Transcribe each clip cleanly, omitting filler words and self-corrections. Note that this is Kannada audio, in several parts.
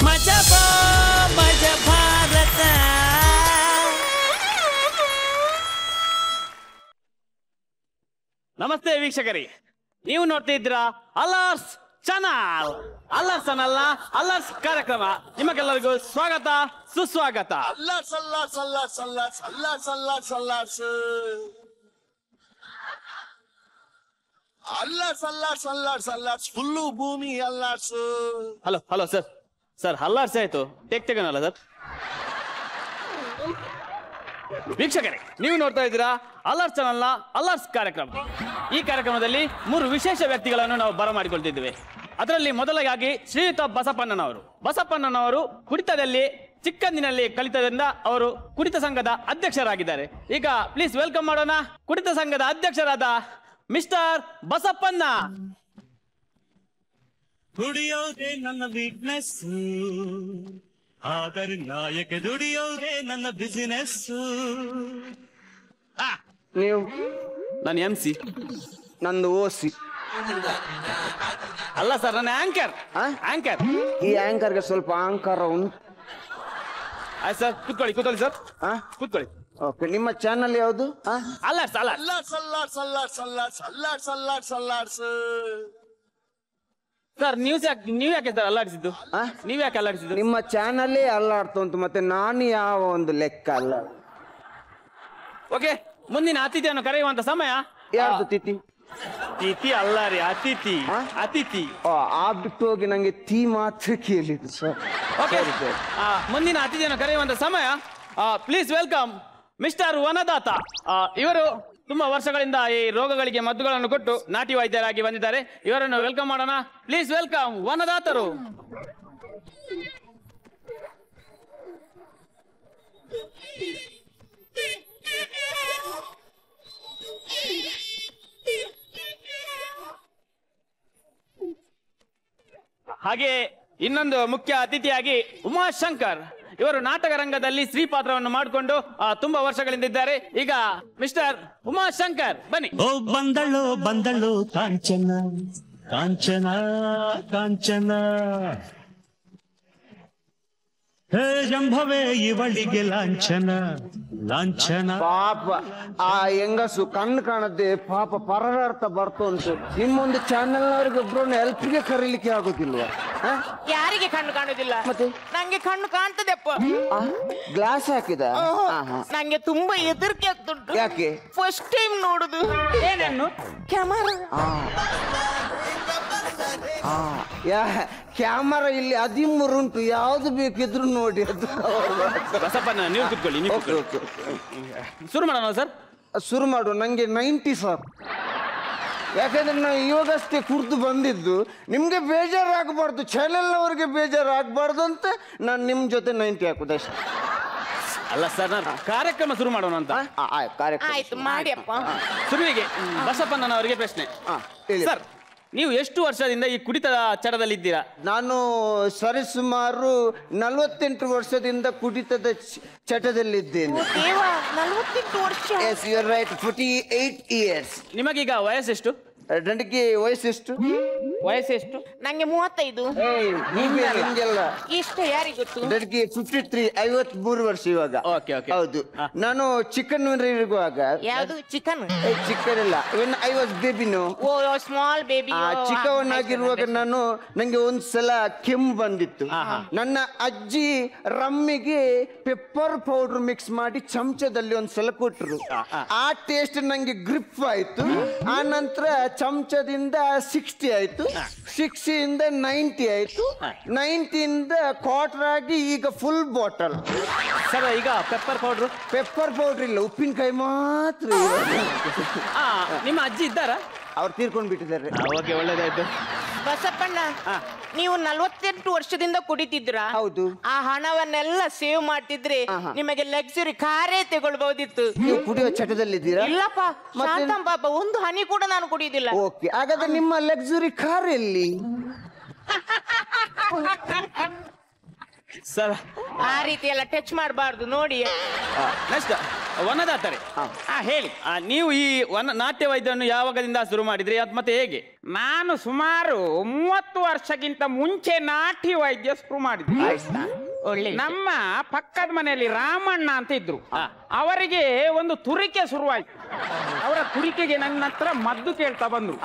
ಮಜಬಾ ಮಜ ಭಾರತ. ನಮಸ್ತೆ ವೀಕ್ಷಕರೇ, ನೀವು ನೋಡ್ತಾ ಇದ್ದೀರಾ ಅಲರ್ಸ್ ಚಾನಲ್. ಅಲರ್ಸ್ ಚಾನಲ್ ಅಲರ್ಸ್ ಕಾರ್ಯಕ್ರಮ ನಿಮಗೆಲ್ಲರಿಗೂ ಸ್ವಾಗತ ಸುಸ್ವಾಗತ. ಅಲರ್ಸ್ ಅಲರ್ಸ್ ಅಲರ್ಸ್ ಅಲರ್ಸ್ ಅಲರ್ಸ್ ಅಲರ್ಸ್ ಅಲರ್ಸ್ ಅಲರ್ಸ್ ಅಲರ್ಸ್ ಅಲರ್ಸ್ ಅಲರ್ಸ್ ಫುಲ್ಲು ಭೂಮಿ ಅಲರ್ಸ್. ಹಲೋ ಹಲೋ ಸರ್ ಅಲರ್ಸ್ ಆಯ್ತು, ತೆಗನಲ್ಲ ಸರ್. ವೀಕ್ಷಕರೇ, ನೀವು ನೋಡ್ತಾ ಇದ್ದೀರಾ ಅಲರ್ಸ್ ಚಾನಲ್ನ ಅಲರ್ಸ್ ಕಾರ್ಯಕ್ರಮ. ಈ ಕಾರ್ಯಕ್ರಮದಲ್ಲಿ 3 ವಿಶೇಷ ವ್ಯಕ್ತಿಗಳನ್ನು ನಾವು ಬರಮಾಡಿಕೊಳ್ತಿದ್ದೇವೆ. ಅದರಲ್ಲಿ ಮೊದಲಾಗಿ ಶ್ರೀಯುತ ಬಸಪ್ಪಣ್ಣನವರು ಕುಡಿತದಲ್ಲಿ ಚಿಕ್ಕಂದಿನಲ್ಲಿ ಕಲಿತದಿಂದ ಅವರು ಕುಡಿತ ಸಂಘದ ಅಧ್ಯಕ್ಷರಾಗಿದ್ದಾರೆ. ಈಗ ಪ್ಲೀಸ್ ವೆಲ್ಕಮ್ ಮಾಡೋಣ ಕುಡಿತ ಸಂಘದ ಅಧ್ಯಕ್ಷರಾದ ಮಿಸ್ಟರ್ ಬಸಪ್ಪಣ್ಣ. ದುಡಿಯೋದೇ ನನ್ನ ವೀಕ್ನೆಸ್, ಆದರೆ ನಾಯಕ ದುಡಿಯೋದೇ ನನ್ನ ಬಿಸಿನೆಸ್. ನೀವು ನಾನು MC. ನಂದು ಓಸಿ. ಅಲ್ಲ ಸರ್, ನನ್ನ ಆಂಕರ್. ಈ ಆಂಕರ್ಗೆ ಸ್ವಲ್ಪ ಅಹಂಕಾರ ಉಂಟು. ಆಯ್ತು ಸರ್, ಕೂತ್ಕೊಳ್ಳಿ ಸರ್, ಕೂತ್ಕೊಳ್ಳಿ. ಓಕೆ, ನಿಮ್ಮ ಚಾನಲ್ ಯಾವುದು? ಅಲರ್ಸ್. ಅಲರ್ಸ್ ಅಲರ್ಸ್ ಅಲರ್ಸ್ ಅಲರ್ಸ್ ಅಲರ್ಸ್ ಅಲರ್ಸ್ ಅಲರ್ಸ್. ಸರ್ ನೀವು ಯಾಕೆ ಸರ್ ಅಲ್ಲಾಡಿಸಿದ್ದು? ನೀವ್ ಯಾಕೆ ಅಲ್ಲಾಡಿಸಿದ್ದು? ನಿಮ್ಮ ಚಾನಲ್ಲೇ ಅಲ್ಲಾಡ್ತು ಅಂತ, ಮತ್ತೆ ನಾನು ಯಾವ ಒಂದು ಲೆಕ್ಕ ಅಲ್ಲ. ಓಕೆ, ಮುಂದಿನ ಅತಿಥಿಯನ್ನು ಕರೆಯುವಂತ ಸಮಯ. ಯಾರ್ದು ತಿಥಿ? ತಿಥಿ ಅಲ್ಲ ರೀ, ಅತಿಥಿ. ಬಿಟ್ಟು ಹೋಗಿ ನಂಗೆ ತೀ ಮಾತ್ರ ಕೇಳಿದ್ದು ಸರ್. ಓಕೆ, ಮುಂದಿನ ಅತಿಥಿಯನ್ನು ಕರೆಯುವಂತ ಸಮಯ. Please welcome mister Vanadatha. ಇವರು ತುಂಬಾ ವರ್ಷಗಳಿಂದ ಈ ರೋಗಗಳಿಗೆ ಮದ್ದುಗಳನ್ನು ಕೊಟ್ಟು ನಾಟಿ ವೈದ್ಯರಾಗಿ ಬಂದಿದ್ದಾರೆ. ಇವರನ್ನು ವೆಲ್ಕಮ್ ಮಾಡೋಣ. ಪ್ಲೀಸ್ ವೆಲ್ಕಮ್ ವನದಾತರು. ಹಾಗೆ ಇನ್ನೊಂದು ಮುಖ್ಯ ಅತಿಥಿಯಾಗಿ ಉಮಾಶಂಕರ್. ಇವರು ನಾಟಕ ರಂಗದಲ್ಲಿ ಶ್ರೀ ಪಾತ್ರವನ್ನು ಮಾಡಿಕೊಂಡು ತುಂಬಾ ವರ್ಷಗಳಿಂದ ಇದ್ದಾರೆ. ಈಗ ಮಿಸ್ಟರ್ ಉಮಾಶಂಕರ್ ಬನ್ನಿ. ಓ ಬಂದಳು ಕಾಂಚನ ಕಾಂಚನ ಕಾಂಚನ, ಹೇ ಜಂಭವೇ ಇವಳಿಗೆ ಲಾಂಛನ ಲಾಂಛನ. ಪಾಪ ಆ ಹೆಂಗಸು ಕಣ್ಣು ಕಾಣದೆ ಪಾಪ ಪರರಾರ್ಥ ಬರ್ತು ಉಂಟು. ನಿಮ್ಮೊಂದು ಚಾನೆಲ್ನವ್ರಿಗೆ ಒಬ್ರನ್ನ ಹೆಲ್ಪ್ಗೆ ಕರೀಲಿಕ್ಕೆ ಆಗೋದಿಲ್ವಾ? ಯಾರಿಗೆ ಕಣ್ಣು ಕಾಣುದಿಲ್ಲ? ಮತ್ತೆ ನಂಗೆ ಕಣ್ಣು ಕಾಣ್ತದೆಪ್ಪ. ಗ್ಲಾಸ್ ಹಾಕಿದ? ನಂಗೆ ತುಂಬಾ ಹೆದರಿಕೆ ಆಗ್ತುಂಟು. ಯಾಕೆ? ಫಸ್ಟ್ ಟೈಮ್ ನೋಡುದು. ಏನೇನು? ಕ್ಯಾಮರಾ. ಕ್ಯಾಮರಾ ಇಲ್ಲಿ 13 ಉಂಟು, ಯಾವ್ದು ಬೇಕಿದ್ರು ನೋಡಿ. ಅದು ಬಸಪ್ಪಣ್ಣ, ನೀವು ಕೂತ್ಕೊಳ್ಳಿ. ಶುರು ಮಾಡೋಣ ಸರ್. ಶುರು ಮಾಡು. ನಂಗೆ 90 ಸರ್. ಯಾಕಂದ್ರೆ ನಾವು ಇವಾಗಷ್ಟೇ ಕುರ್ದು ಬಂದಿದ್ದು. ನಿಮ್ಗೆ ಬೇಜಾರಾಗಬಾರ್ದು, ಚಾನೆಲ್ನವ್ರಿಗೆ ಬೇಜಾರಾಗಬಾರ್ದು ಅಂತ ನಾನು ನಿಮ್ ಜೊತೆ 90 ಹಾಕುದಷ್ಟೇ. ಅಲ್ಲ ಸರ್, ನಾನು ಕಾರ್ಯಕ್ರಮ ಶುರು ಮಾಡೋಣ ಅಂತ. ಆಯ್ತು ಮಾಡಿಯಪ್ಪ. ಶುರುವಿಗೆ ಬಸಪ್ಪಣ್ಣನವರಿಗೆ ಪ್ರಶ್ನೆ. ಸರ್, ನೀವು ಎಷ್ಟು ವರ್ಷದಿಂದ ಈ ಕುಡಿತದ ಚಟದಲ್ಲಿದ್ದೀರಾ? ನಾನು ಸರಿಸುಮಾರು 48 ವರ್ಷದಿಂದ ಕುಡಿತದ ಚಟದಲ್ಲಿದ್ದೇನೆ. 48 ವರ್ಷ? Yes, you are right. 48 years. ನಿಮಗೀಗ ವಯಸ್ಸೆಷ್ಟು? ನನಗೆ ವಯಸ್ಸೆಷ್ಟು? ವಯಸ್ಸೆಷ್ಟು? ನಂಗೆ 35. ನಿಮ್ಗೆಲ್ಲ ಇಷ್ಟ ಯಾರಿಗೆ ಗೊತ್ತು? ನನಗೆ 53, 53 ವರ್ಷ ಇವಾಗ. Okay okay. ಹೌದು. ನಾನು ಚಿಕನ್ ಇರುವಾಗ. ಯಾವುದು ಚಿಕನ್? ಚಿಕನ್ ಇಲ್ಲ, ಐ ವಾಸ್ ಬೇಬಿನು. Oh, small baby. ಚಿಕ್ಕವನಾಗಿರುವಾಗ ನಂಗೆ ಒಂದ್ಸಲ ಕೆಮ್ಮು ಬಂದಿತ್ತು. ನನ್ನ ಅಜ್ಜಿ ರಮ್ಮಿಗೆ ಪೆಪ್ಪರ್ ಪೌಡರ್ ಮಿಕ್ಸ್ ಮಾಡಿ ಚಮಚದಲ್ಲಿ ಒಂದ್ಸಲ ಕೊಟ್ರು. ಆ ಟೇಸ್ಟ್ ನಂಗೆ ಗ್ರಿಪ್ ಆಯ್ತು. ಆ ನಂತರ ಚಮಚದಿಂದ 60 ಆಯ್ತು, 60 ಇಂದ 90 ಆಯ್ತು, 90 ಇಂದ ಕ್ವಾರ್ಟರ್ ಆಗಿ ಈಗ ಫುಲ್ ಬಾಟಲ್. ಸರ್, ಈಗ ಪೆಪ್ಪರ್ ಪೌಡರ್ ಇಲ್ಲ, ಉಪ್ಪಿನಕಾಯಿ ಮಾತ್ರ. ನಿಮ್ಮ ಅಜ್ಜಿ ಇದ್ದಾರಾ? ಅವ್ರು ತೀರ್ಕೊಂಡು ಬಿಟ್ಟಿದ್ದಾರೆ. ಓಕೆ, ಒಳ್ಳೇದಾಯ್ತು. ಬಸಪ್ಪಣ್ಣ, ನೀವು 48 ವರ್ಷದಿಂದ ಕುಡಿತಿದ್ರ? ಹೌದು. ಆ ಹಣವನ್ನೆಲ್ಲ ಸೇವ್ ಮಾಡ್ತಿದ್ರೆ ನಿಮಗೆ ಲಕ್ಸುರಿ ಕಾರೇ ತಗೊಳ್ಬಹುದಿತ್ತು. ನೀವು ಕುಡಿಯೋ ಚಟದಲ್ಲಿದ್ದೀರಾ? ಇಲ್ಲಪ್ಪ, ಶಾಂತಂ ಪಾಪ, ಒಂದು ಹನಿ ಕೂಡ ನಾನು ಕುಡಿಯುದಿಲ್ಲ. ಓಕೆ, ಹಾಗಾದ್ರೆ ನಿಮ್ಮ ಲಕ್ಸುರಿ ಕಾರ್ ಎಲ್ಲಿ? ಸರ್, ಆ ರೀತಿ ಎಲ್ಲ ಟಚ್ ಮಾಡಬಾರ್ದು ನೋಡಿ. ನೆಕ್ಸ್ಟ್ ವನದಾತರೆ ಹೇಳಿ. ನೀವು ಈ ನಾಟ್ಯ ವೈದ್ಯವನ್ನು ಯಾವಾಗದಿಂದ ಶುರು ಮಾಡಿದ್ರಿ ಅದು ಮತ್ತೆ ಹೇಗೆ? ನಾನು ಸುಮಾರು 30 ವರ್ಷಕ್ಕಿಂತ ಮುಂಚೆ ನಾಟಿ ವೈದ್ಯ ಶುರು ಮಾಡಿದ್ದೆ. ಒಳ್ಳೆ ನಮ್ಮ ಪಕ್ಕದ ಮನೆಯಲ್ಲಿ ರಾಮಣ್ಣ ಅಂತ ಇದ್ರು. ಅವರಿಗೆ ಒಂದು ತುರಿಕೆ ಶುರುವಾಯ್ತು. ಅವರ ತುರಿಕೆಗೆ ನನ್ನ ಹತ್ರ ಮದ್ದು ಕೇಳ್ತಾ ಬಂದ್ರು.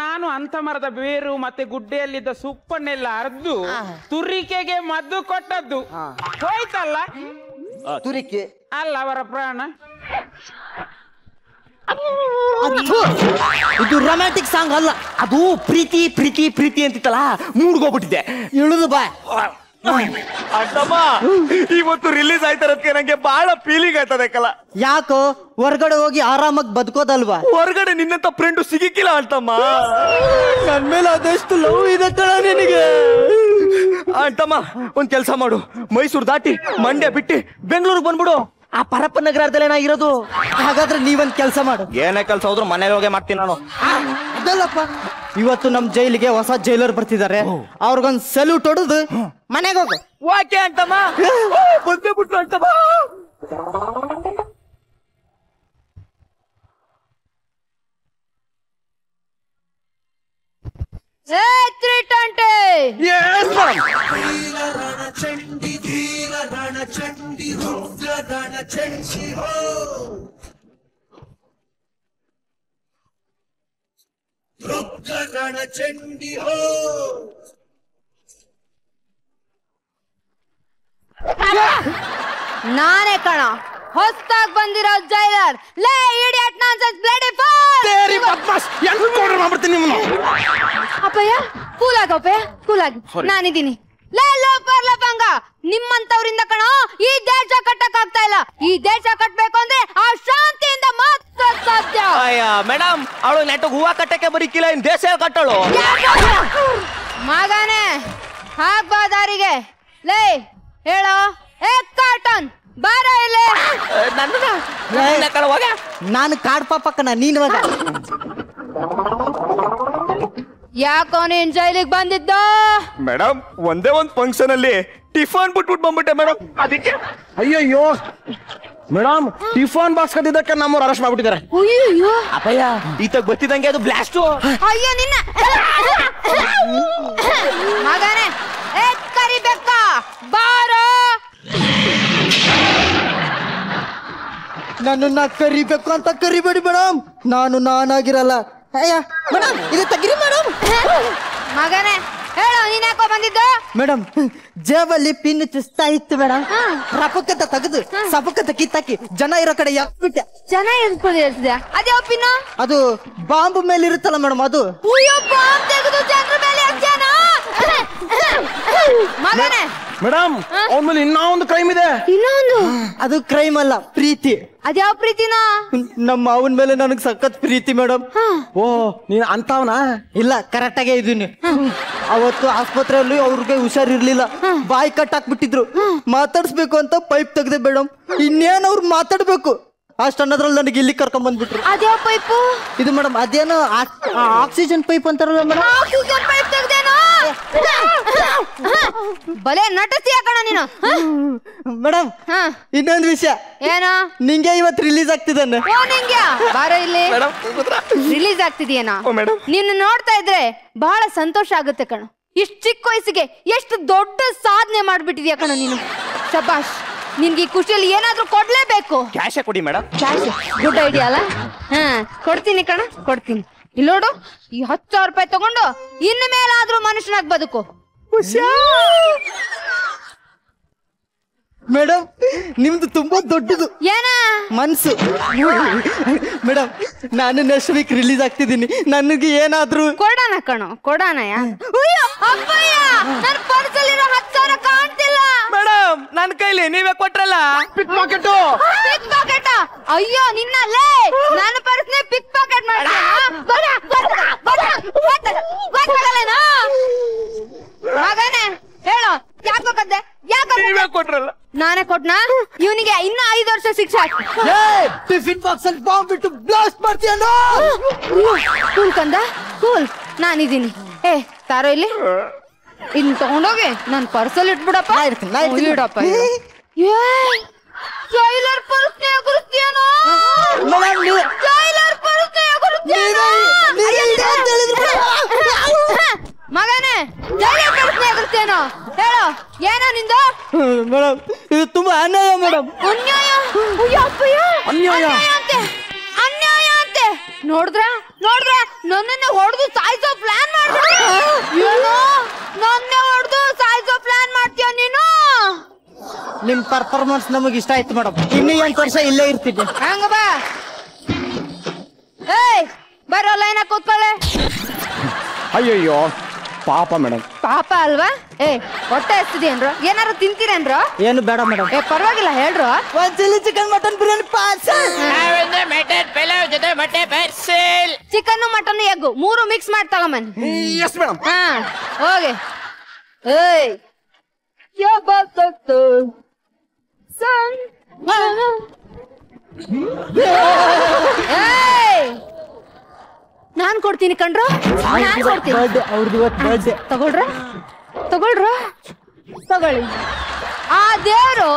ನಾನು ಅಂತ ಮರದ ಬೇರು ಮತ್ತೆ ಗುಡ್ಡೆಯಲ್ಲಿದ್ದ ಸುಪ್ಪನ್ನೆಲ್ಲ ಅರ್ದು ತುರಿಕೆಗೆ ಮದ್ದು ಕೊಟ್ಟದ್ದು. ಹೋಯ್ತಲ್ಲ ತುರಿಕೆ ಅಲ್ಲ ಅವರ ಪ್ರಾಣ. ಇದು ರೊಮ್ಯಾಂಟಿಕ್ ಸಾಂಗ್ ಅಲ್ಲ, ಅದು ಪ್ರೀತಿ ಪ್ರೀತಿ ಪ್ರೀತಿ ಅಂತಿತ್ತಲ್ಲ, ಮೂಡ್ಗೋಗ್ಬಿಟ್ಟಿದೆ. ಇಳಿದು ಬಾ. ಇವತ್ತು ರಿಲೀಸ್ ಆಯ್ತಾರದಕ್ಕೆ ನಂಗೆ ಬಹಳ ಫೀಲಿಂಗ್ ಆಯ್ತದೆ ಕಲ. ಯಾಕೋ ಹೊರಗಡೆ ಹೋಗಿ ಆರಾಮಾಗಿ ಬದುಕೋದಲ್ವಾ? ಹೊರಗಡೆ ನಿನ್ನಂತ ಫ್ರೆಂಡ್ ಸಿಗಿಕ್ಕಿಲ್ಲ ಅಂತಮ್ಮ. ನನ್ ಮೇಲೆ ಅದೆಷ್ಟು ಲವ್ ಇದೆ ಕಣ ನಿನಗೆ. ಅಂತಮ್ಮ ಒಂದ್ ಕೆಲ್ಸ ಮಾಡು, ಮೈಸೂರು ದಾಟಿ ಮಂಡ್ಯ ಬಿಟ್ಟು ಬೆಂಗಳೂರಿಗೆ ಬಂದ್ಬಿಡು. ಆ ಪರಪ್ಪ ನಗರದಲ್ಲಿ ಏನಾಗಿರೋದು? ಹಾಗಾದ್ರೆ ನೀವೊಂದ್ ಕೆಲ್ಸ ಮಾಡು. ಏನೇ ಕೆಲ್ಸ ಹೋದ್ರು ಮನೇಲಿ ಹೋಗಿ ಮಾಡ್ತೀನಿ ನಾನು. ಅದಲ್ಲಪ್ಪ, ಇವತ್ತು ನಮ್ ಜೈಲಿಗೆ ಹೊಸ ಜೈಲರ್ ಬರ್ತಿದ್ದಾರೆ. ಅವ್ರಿಗೊಂದ್ ಸಲ್ಯೂಟ್ ಹೊಡೆದು ಮನೆಗೆ ಹೋಗು. ಓಕೆ ಅಂತಮ್ಮ. ಬಂದೇ ಬಿಟ್ರು ಅಂತಮ್ಮ. ನಾನೇ ಕಣ ಹೊಸ್ತಾಗ್ ಬಂದಿರೋ ಜೈಲರ್. ಲೇ ಇಡಿಯಟ್ ನಾನ್ಸೆನ್ಸ್ ಬ್ಲಡಿ ಅಪ್ಪಯ್ಯ, ಕೂಲ್ ಆಗಪ್ಪಯ್ಯ, ಕೂಲ್ ಆಗಿ. ನಾನಿದ್ದೀನಿ. ಲೇ ಲೋಪರ್ ಲಪಂಗ, ನಿಮ್ಮಂತವ್ರಿಂದ ಕಣ ಈ ದೇಶ ಕಟ್ಟಕ್ ಆಗ್ತಾ ಇಲ್ಲ. ಈ ದೇಶ ಕಟ್ಬೇಕು ಅಂದ್ರೆ ಆ ಶಾಂತಿಯಿಂದ ಮಾತ್ರ ಸಾಧ್ಯ. ಮೇಡಮ್, ಅವಳು ನೆಟ್ಟಗ್ ಹೂವ ಕಟ್ಟಕ್ಕೆ ಬರೀಕಿಲ್ಲ, ಇನ್ ದೇಶ ಕಟ್ಟಳು. ಮಗನೇ ಹಾಕ್ಬಾ ದಾರಿಗೆ. ಲೇ ಹೇಳೋ, ಕಾಟನ್ ಬಾರ ಇಲ್ಲಿ. ನಾನು ಕಾಡ್ ಪಾಪ ಕಣ, ನೀನ್ ಹೋಗ. ಯಾಕೋ ನೀನ್ ಜೈಲಿಗೆ ಬಂದಿದ್ದ? ಮೇಡಮ್, ಒಂದೇ ಒಂದ್ ಫಂಕ್ಷನ್ ಅಲ್ಲಿ ಟಿಫನ್ ಬಿಟ್ಬಿಟ್ಟು ಬಂದ್ಬಿಟ್ಟೆ ಮೇಡಮ್, ಅದಕ್ಕೆ. ಅಯ್ಯಯ್ಯೋ ಮೇಡಮ್, ಟಿಫನ್ ಬಾಕ್ಸ್ ಕದಿದ್ದಕ್ಕೆ ನಮ್ಮವ್ರು ಅರೆಸ್ಟ್ ಮಾಡ್ಬಿಟ್ಟಿದ್ದಾರೆ. ಅಯ್ಯೋ ಅಪ್ಪಯ್ಯ, ಈತ ಗೊತ್ತಿದಂಗೆ ಅದು ಬ್ಲಾಸ್ಟ್. ಅಯ್ಯೋ ನಿನ್ನ ಮಗನೇ, ಕರಿಬೇಕ ಬಾರೋ. ನನ್ನನ್ನ ಕರಿಬೇಕು ಅಂತ ಕರಿಬೇಡಿ ಮೇಡಮ್, ನಾನು ನಾನಾಗಿರಲ್ಲ. ಅಯ್ಯ ಮೇಡಮ್, ಇದು ತೆಗಿರಿ ಮೇಡಮ್. ಮಗನೇ ಹೇಳೋ, ನೀನ್ ಯಾಕೋ ಬಂದಿದ್ದ? ಮೇಡಮ್, ಜೇಬಲ್ಲಿ ಪಿನ್ ಚುಸ್ತಾ ಇತ್ತು ಮೇಡಮ್. ರಪಕ್ಕಂತ ತೆಗೆದು ಸಪಕ್ಕಂತ ಕಿತ್ತಾಕಿ ಜನ ಇರೋ ಕಡೆ ಯಾಕ್ಬಿಟ್ಟೆ. ಜನ ಹೇಳ್ತಿದ್ಯಾ? ಅದ್ಯಾವ ಪಿನ್ನ? ಅದು ಬಾಂಬ್ ಮೇಲೆ ಇರುತ್ತಲ್ಲ ಮೇಡಮ್, ಅದು. ಬಾಂಬ್ ತೆಗೆದು ಜನರ ಮೇಲೆ ಹಾಕ್ಯಾನ ಮಗನೇ. ಮೇಡಮ್, ಅವನ ಮೇಲೆ ಇನ್ನೂ ಒಂದು ಕ್ರೈಮ್ ಇದೆ. ಇನ್ನೊಂದು? ಅದು ಕ್ರೈಮ್ ಅಲ್ಲ, ಪ್ರೀತಿ. ಅದ್ಯಾವ ಪ್ರೀತಿನ? ನಮ್ಮ ಅವನ ಮೇಲೆ ನನಗ್ ಸಖತ್ ಪ್ರೀತಿ ಮೇಡಮ್. ಓ, ನೀನ್ ಅಂತವನಾ? ಇಲ್ಲ, ಕರೆಕ್ಟ್ ಆಗೇ ಇದೀನಿ. ಅವತ್ತು ಆಸ್ಪತ್ರೆಯಲ್ಲಿ ಅವ್ರಿಗೆ ಹುಷಾರಿರ್ಲಿಲ್ಲ, ಬಾಯಿ ಕಟ್ ಹಾಕ್ಬಿಟ್ಟಿದ್ರು. ಮಾತಾಡ್ಸ್ಬೇಕು ಅಂತ ಪೈಪ್ ತೆಗ್ದೆ ಮೇಡಮ್. ಇನ್ನೇನ್ ಅವ್ರು ಮಾತಾಡ್ಬೇಕು ಅಷ್ಟನ್ನದ್ರಲ್ಲಿ ನನಗೆ ಇಲ್ಲಿ ಕರ್ಕೊಂಡ್ ಬಂದ್ಬಿಟ್ರು. ಅದ್ಯಾವ ಪೈಪು? ಇದು ಮೇಡಮ್, ಅದೇನೋ ಆಕ್ಸಿಜನ್ ಪೈಪ್ ಅಂತಾರಲ್ಲ ಮೇಡಮ್. ಆಕ್ಸಿಜನ್ ಪೈಪ್ ತೆಗ್ದೇನೋ? ಬಲೆ ನಟಸ್ತೀಯ ಕಣ ನೀನು. ಮೇಡಮ್, ಇನ್ನೊಂದು ವಿಷಯ. ಏನೋ? ನಿಂಗೆ ಇವತ್ತು ರಿಲೀಸ್ ಆಗ್ತಿದ್ದಾನೆ. ಓ ನಿಂಗೆ ಬಾರೋ ಇಲ್ಲಿ. ರಿಲೀಸ್ ಆಗ್ತಿದೆಯೇನೋ? ನಿನ್ನ ನೋಡ್ತಾ ಇದ್ರೆ ಬಹಳ ಸಂತೋಷ ಆಗುತ್ತೆ ಕಣ. ಇಷ್ಟು ಚಿಕ್ಕ ವಯಸ್ಸಿಗೆ ಎಷ್ಟು ದೊಡ್ಡ ಸಾಧನೆ ಮಾಡ್ಬಿಟ್ಟಿದ್ಯಾ ಕಣ ನೀನು. ಶಬಾಷ್. ನಿನ್ಗೆ ಈ ಖುಷಿಯಲ್ಲಿ ಏನಾದ್ರೂ ಕೊಡ್ಲೇಬೇಕು. ಕ್ಯಾಶ್ ಕೊಡಿ ಮೇಡಮ್. ಕ್ಯಾಶ್ ಗುಡ್ ಐಡಿಯಾ ಅಲ್ಲ? ಕೊಡ್ತೀನಿ ಕಣ, ಕೊಡ್ತೀನಿ. ಇಲ್ಲಿ ನೋಡು, ಈ 10,000 ರೂಪಾಯಿ ತಗೊಂಡು ಇನ್ನು ಮೇಲಾದ್ರೂ ಮನುಷ್ಯನಾಗ್ ಬದುಕು. ಮೇಡಮ್, ನಿಮ್ದು ತುಂಬಾ ದೊಡ್ಡದು ಏನ ಮನ್ಸು. ಮೇಡಮ್, ನಾನು ನೆಕ್ಸ್ಟ್ ವೀಕ್ ರಿಲೀಸ್ ಆಗ್ತಿದ್ದೀನಿ. ನನಗೆ ಏನಾದ್ರೂ ಕೊಡೋಣ ಕಣೋ, ಕೊಡೋಣ. ಅಪ್ಪಯ್ಯ, ನನ್ನ ಪರ್ಸಲ್ಲಿರೋ 10,000 ಕಾಣ್ತಿಲ್ಲ. ಮೇಡಮ್, ನನ್ನ ಕೈಲಿ ನೀವೇ ಕೊಟ್ರಲ್ಲ ಪಿಕ್ ಪಾಕೆಟ್. ಪಿಕ್ ಪಾಕೆಟ್? ಅಯ್ಯೋ ನಿನ್ನಲ್ಲೇ ನನ್ನ ಪರ್ಸ್ನೇ ಪಿಕ್ ಪಾಕೆಟ್ ಮಾಡ್ತೀಯ? ಮಗನೇ ಹೇಳೋ, ಯಾಕೋ ಕದ್ದೆ? ನೀವೇ ಕೊಟ್ರಲ್ಲ. ನಾನೇ ಕೊಟ್ನಾ? ಇವನಿಗೆ ಇನ್ನ 5 ವರ್ಷ ಶಿಕ್ಷೆ ಹಾಕಿ. ಟಿಫಿನ್ ಬಾಕ್ಸ್ ಅಲ್ಲಿ ಬಾಂಬ್ ಬಿಟ್ಟು ಬ್ಲಾಸ್ಟ್ ಮಾಡ್ತೀಯ? ಕೂಲ್ ಕಂದ, ಕೂಲ್. ನಾನಿದ್ದೀನಿ. ತಾರೋ ಇಲ್ಲಿ, ಇನ್ ತಗೊಂಡೋಗಿ ನನ್ ಪರ್ಸಲ್ ಇಟ್ಬಿಡಪ್ಪ. ಇಡಪ್ಪ. ಜೈಲರ್ ಪರಸ್ನೆ ಎಗುರಿಸ್ತೀಯನೋ ಜೈಲರ್ ಪರಸ್ನೆ ಎಗುರಿಸ್ತೀಯನೋ ಮಗನೇ ಜೈಲರ್ ಪರಸ್ನೆ ಎಗುರಿಸ್ತೀಯನೋ ಹೇಳು ಏನೋ ನಿಂದು ಮೇಡಮ್ ಇದು ತುಂಬಾ ಅನ್ಯಾಯ ಮೇಡಮ್. ಅನ್ಯಾಯ ಅನ್ಯಾಯ ಅಂತೆ ನೋಡಿದ್ರ ನನ್ನನ್ನೇ ಹೊಡೆದು ಸಾಯಿಸೋ ಪ್ಲಾನ್ ಮಾಡ್ದ ಏನೋ ನನ್ನೇ ಹೊಡೆದು ಸಾಯಿಸೋ ಪ್ಲಾನ್ ಮಾಡ್ತೀಯ ನೀನು. ನಿಮ್ ಪರ್ಫಾರ್ಮೆನ್ಸ್ ನಮಗೆ ಇಷ್ಟ ಆಯ್ತು ಮೇಡಮ್. ಇನ್ನು 8 ವರ್ಷ ಇಲ್ಲೇ ಇರ್ತಿದ್ದೆ. ಹಂಗ ಬಾ ಏಯ್ ಬರೋ ಲೈನ್ ಕೂತ್ಕೊಳ್ಳೆ. ಅಯ್ಯಯ್ಯೋ ಪಾಪ ಮೇಡಮ್. ಪಾಪ ಅಲ್ವಾ? ಹೊಟ್ಟೆ ಹಸ್ತಿದೇನ್ರು ಏನಾರು ತಿಂತೀರೇನ್ರು? ಏನು ಬೇಡ ಮೇಡಮ್. ಪರವಾಗಿಲ್ಲ ಹೇಳ್ರು. ಒಂದ್ chilli chicken mutton biryani parcel. Mutton pulao ಜೊತೆ ಮೊಟ್ಟೆ parcel. Chicken mutton egg 3 mix ಮಾಡಿ ತಗೊಂಬನ್ನಿ. Yes madam. ಹಾ ಹೋಗಿ. ಏಯ್ ನಾನ್ ಕೊಡ್ತೀನಿ ಕಣ್ರು. ನಾನ್ ಕೊಡ್ತೀನಿ. ಅವ್ರದ್ದು ಇವತ್ತು ಬರ್ಡೇ. ತಗೊಳ್ರ ತಗೊಳ್ಳಿ. ಆ ದೇವ್ರು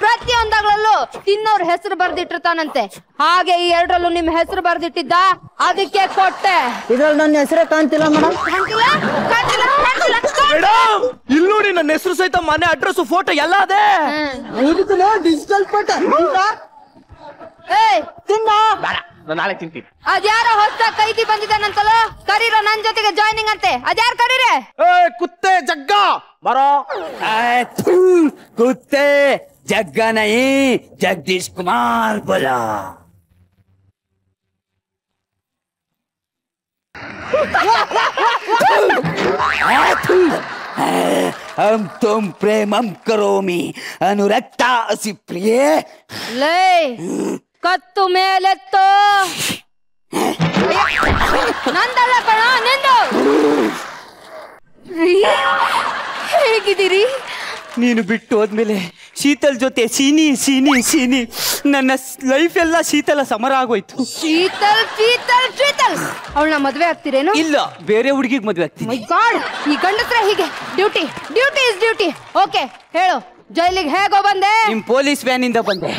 ಪ್ರತಿಯೊಂದಾಗ್ಲಲ್ಲೂ ತಿನ್ನೋರ್ ಹೆಸರು ಬರ್ದಿಟ್ಟಿರ್ತಾನಂತೆ. ಹಾಗೆ ಈ 2ರಲ್ಲೂ ನಿಮ್ ಹೆಸರು ಬರ್ದಿಟ್ಟಿದ್ದ, ಅದಕ್ಕೆ ಕೊಟ್ಟೆ. ಇದ್ರಲ್ಲಿ ನನ್ನ ಹೆಸರೇ ಕಾಣ್ತಿಲ್ಲ ಮೇಡಮ್. ಮೇಡಮ್ ಇಲ್ಲಿ ನೋಡಿ ನನ್ನ ಹೆಸರು ಸಹಿತ ಮನೆ ಅಡ್ರೆಸ್ ಫೋಟೋ ಎಲ್ಲ ಅದೇ. ಡಿಜಿಟಲ್ ಫೋಟೋ ನಾನು ನಾಳೆ ತಿಂತೀನಿ. ಅದ್ಯಾರೋ ಹೊಸ ಕೈದಿ ಬಂದಿದ್ದಾನಂತಲೋ, ಕರೀರೋ ನನ್ ಜೊತೆಗೆ ಜಾಯ್ನಿಂಗ್ ಅಂತೆ. ಅದ್ಯಾರು ಕರೀರೆ? ಕುತ್ತೆ ಜಗ್ಗ ಬರೋ. कुत्ते जग्गा नहीं जगदीश कुमार बोला. हम तुम प्रेमम करोमि अनुरक्ता असि प्रिय. ಲೇ ಕತ್ತು ಮೇಲೆತ್ತು. ನಂದಲ್ಲ ಕಣ ನಿಂದು. ಹೇಗಿದ್ದೀರಿ? ನೀನು ಬಿಟ್ಟು ಹೋದ್ಮೇಲೆ ಶೀತಲ್ ಜೊತೆ ಸೀನಿ ಸೀನಿ ಸೀನಿ ನನ್ನ ಲೈಫ್ ಎಲ್ಲ ಶೀತಲ ಸಮರ ಆಗೋಯ್ತು. ಶೀತಲ್ ಅವಳನ್ನ ಮದ್ವೆ ಆಗ್ತೀರೇನು? ಇಲ್ಲ, ಬೇರೆ ಹುಡುಗಿಗೆ ಮದ್ವೆ ಆಗ್ತೀನಿ. ಮೈ ಗಾಡ್, ಈ ಗಂಡಸ್ರ ಹೀಗೆ. Duty is duty. ಓಕೆ ಹೇಳು, ಜೈಲಿಗೆ ಹೇಗೋ ಬಂದೆ? ನಿಮ್ ಪೊಲೀಸ್ ವ್ಯಾನ್ ಇಂದ ಬಂದೆ.